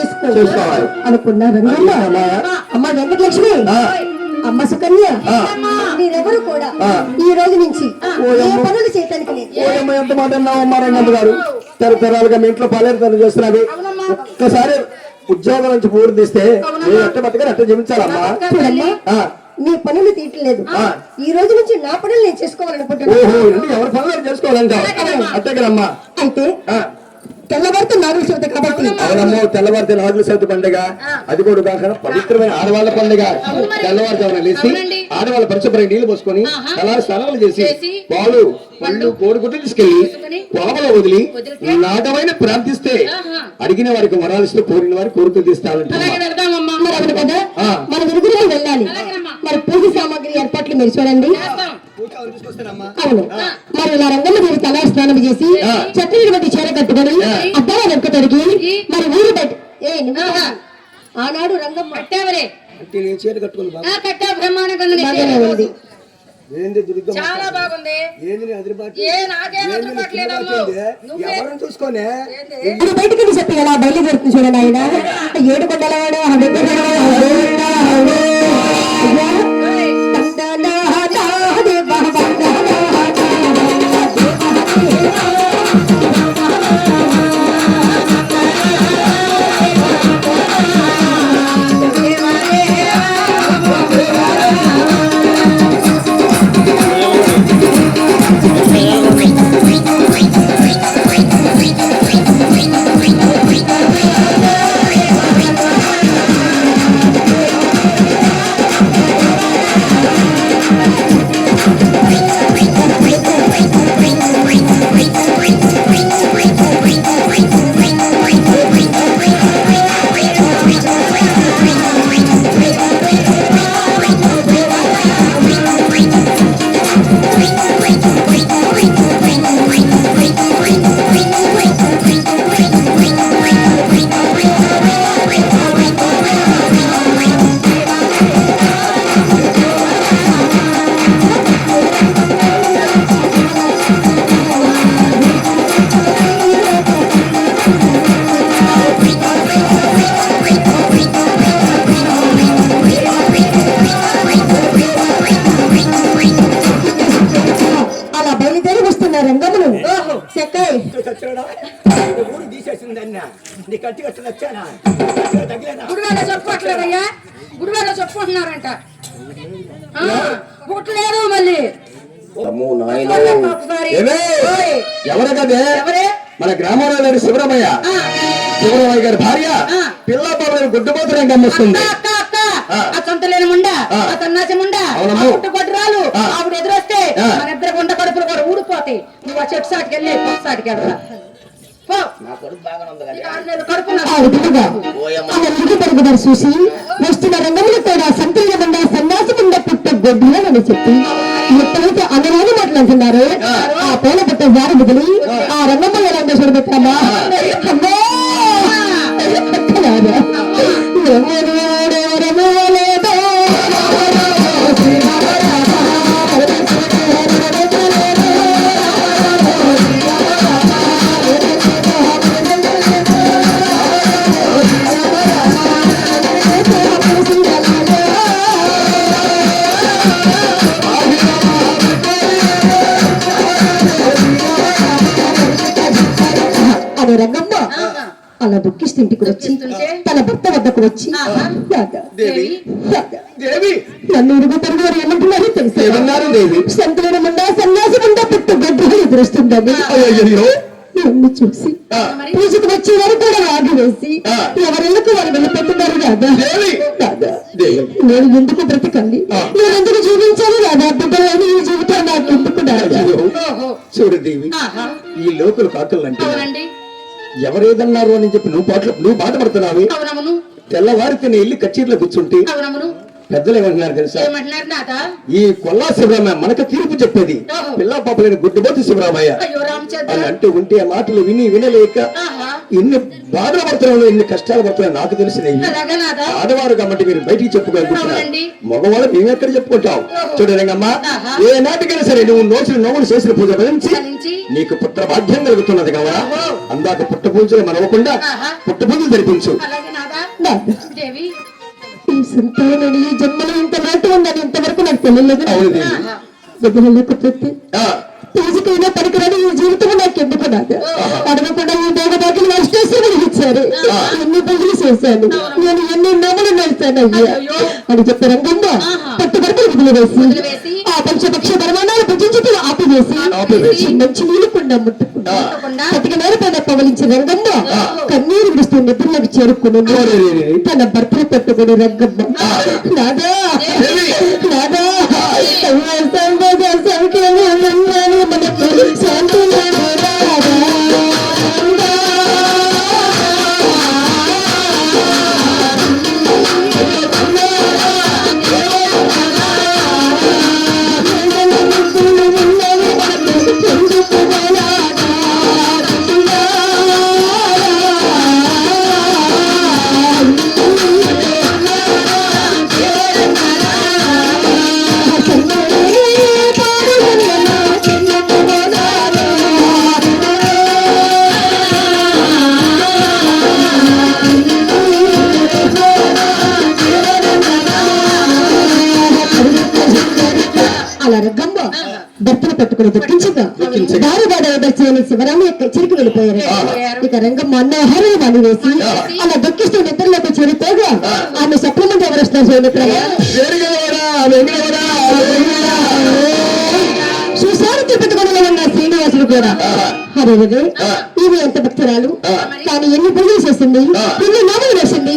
చేసుకోవాలి అనుకున్నా రంగమ్మ. అమ్మ వెంకటలక్ష్మి, అమ్మ సుకన్య, మీరెవరు కూడా ఈ రోజు నుంచి ఏ పనులు చేయటానికి ఎంత మాట అన్నావమ్మా రంగమ్మ గారు? తరతరాలుగా మీ ఇంట్లో పాలేరు చేస్తున్నది. ఒక్కసారి ఉద్యోగం నుంచి పూర్తి తీస్తే ఎట్ట బతకని అట్ట జీవించాలమ్మా. నీ పనులు తీయట్లేదు. ఈ రోజు నుంచి నా పనులు నేను చేసుకోవాలనుకుంటున్నాను. ఎవరి పనులు చేసుకోవాలంట అట్టగలమ్మా. అయితే తెల్లవారితో నాగుల చవితి కాబట్టి అవునమ్మో, తెల్లవారితే నాగుల చవితి పండుగ. అది కూడా కాకుండా పవిత్రమైన ఆడవాళ్ళ పండుగ. తెల్లవారుజామున లేచి ఆడవాళ్ళ పరిశుభ్రంగా నీళ్లు పోసుకొని తలారి స్నానాలు చేసి పాలు పళ్ళు కోడిగుడ్డు తీసుకెళ్లి కోమలో వదిలి నాగమైన ప్రార్థిస్తే అడిగిన వారికి వరాలిస్తూ కోరిన వారికి కోరికలు తీస్తానంట. మన విరుగులో వెళ్ళాలి. మరి పూజ సామాగ్రి ఏర్పాట్లు మీరు చూడండి. అవును, మరి ఇలా రంగంలో మీరు తలా స్నానం చేసి చక్కని బట్టి చీర కట్టుకొని అద్దాల వెనుక తొడిగి మరి ఊరు బట్టి ఆనాడు రంగం కట్టావరే చీర కట్టుకుని ఉంది. చాలా బాగుంది. చూసుకొని బయటకు చెప్పి ఎలా బయలుదేరుతుంది చూడండి. ఆయన ఏడు కొండలవాడు చెప్పట్లేదయ్యా, గుడివాడ చెప్పుకుంటున్నారంట. పుట్టలేదు మళ్ళీ ఎవరే మన గ్రామంలో శివరామయ్య గారి భార్య పిల్ల బాబు గుడ్డుపోతు రంగం వస్తుంది. సొంతలేని ముండా సన్నాసి ముండా పుట్టుకొట్టురాలు ఆవిడ ఎదురొస్తే మన ఇద్దరు గుండె కడుపులు కూడా ఊడిపోతాయి. నువ్వు ఆ చెట్టు సాటికి వెళ్ళి పక్క సాటికి వెళ్ళరా. చూసి వస్తున్న రంగంలో కూడా సంతృప్తిగా సన్యాసముండ పుట్ట గొడ్డులని చెప్పి ఎప్పుడైతే అందరూ మాట్లాడుతున్నారు ఆ పేల పుట్ట వారి బదులు ఆ రంగంలో రంగ చూడబెట్టమ్మా. రంగమ్మ అలా దుఃఖిస్తూ ఇంటికి వచ్చి తన భర్త వద్దకు వచ్చి నన్ను ఇరుగు తరుగు వారు ఏమంటున్నారో తెలుసు. సంతులను ముందా సన్యాసి ముందా పుట్టు గడ్డలు ఎదురుస్తుందని నన్ను చూసి పూజకు వచ్చే వారు కూడా ఆగి వేసి ఎవరెళ్ళకు వారు వెళ్ళిపోతున్నారు రాదా. నేను ఎందుకు బ్రతకాలి, నేను ఎందుకు జీవించాలి రాదా. బిడ్డలని ఈ జీవితం నాకు ఎందుకు రాదా. చూడు దేవి, ఈ లోకల్ కాకలు అంటే ఎవరేదన్నారు అని చెప్పి నువ్వు బాధపడుతున్నావు. తెల్లవారితే ఇల్లు కచేరీలో కూర్చుంటే పెద్దలు ఏమంటున్నారు తెలుసా? ఈ కొల్లా శివరామయ్య మనకు తీర్పు చెప్పేది పిల్ల పాపలేని గుడ్డుబోతు శివరామయ్య అని అంటూ ఉంటే ఆ మాటలు వినలేక ఎన్ని బాధలు పడుతున్నావు, ఎన్ని కష్టాలు పడుతున్నావు నాకు తెలిసినవి. ఆడవారు కాబట్టి మీరు బయటికి చెప్పుకోగలుగుతున్నారు, మగవాళ్ళు మేము ఎక్కడ చెప్పుకుంటాం. చూడరంగమ్మా, ఏ నాటికైనా సరే నువ్వు నోవులు చేసిన పూజ భరించి నీకు పుత్ర భాగ్యం కలుగుతున్నది కావాలా. అందాక పుట్ట పూజలు మనవకుండా పుట్ట పూజలు జరిపించు. కాదు. దేవి ఈ సంతానాన్ని ఈ జన్మలో ఇంత లోటు ఉందని ఇంతవరకు నాకు తెలియలేదు. అవును దేవి. బిడ్డలు లేకపోతే ఆ, పూజకైనా పనికిరాని ఈ జీవితం నాకు ఎందుకు నాదు. అడగకుండా ఈ దేవదాకిని అష్టేశ్వరులు ఇచ్చారు. ఎన్ని పూజలు చేశాను, నేను ఎన్ని నవ్వులు నడిచాను అయ్యా అని చెప్పి రంగమ్మ పట్టుబడుపులు వదిలివేసి ఆ పంచపక్ష పరిమాణాలు భుజించి ఆపివేసి మంచి నీళ్ళు కుండా ముట్టుకున్నా కతికి నేరపైన పవలించి రంగమ్మ కన్నీరు విడుస్తూ నిద్రలకు చేరుకుని తన భర్తను పట్టుకుని రంగమ్మ నాదా నాదా మనకు శాంతి భర్తను పట్టుకుని దుఃఖించగా దారి దాడవచ్చిన శివరాము యొక్క చిరికి వెళ్ళిపోయారు. ఇక రంగమ్మ అన్నహారం వాడి వేసి అలా దుఃఖిస్తూ నిద్రలోకి చేరిపోగా ఆమె సప్లమెంట్ ఎవరు వస్తారు చూసారు తిరుపతి కొండలో ఉన్న శ్రీనివాసుడు కూడా. అదే ఈమె ఎంత భక్తురాలు, కానీ ఎన్ని పూజలు చేసింది, ఎన్ని నామలు వేసింది,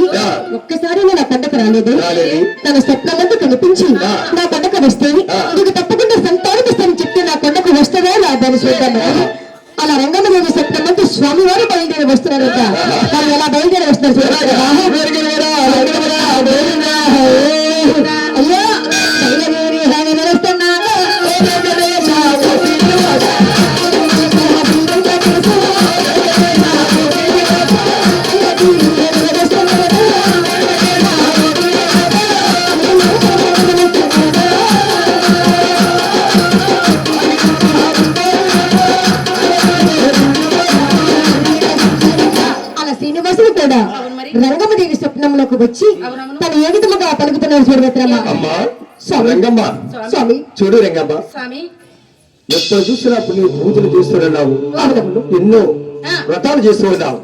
ఒక్కసారి నా పండగ రాలేదు. తన స్వప్నమంతా కనిపించి నా పండగ వస్తే నీకు తప్పకుండా సంతానిస్తానని చెప్తే నా కొండకు వస్తుందా రాదని చూద్దాము. అలా రంగమ్మదేవి స్వప్నమంతా స్వామి వారు బయలుదేరి వస్తున్నారట. వాళ్ళు ఎలా బయలుదేరి వస్తున్నారు చూడాలి. అయ్యో రంగమ్మదేవి స్వప్నంలోకి వచ్చి తను ఏ విధముగా పలుకుతున్నారు చూడవత్రమ్మా. స్వామి చూడు రంగమ్మ, స్వామి ఎప్పుడు చూసినప్పుడు నువ్వు పూజలు చేస్తున్నావు, ఎన్నో వ్రతాలు చేస్తున్నావు.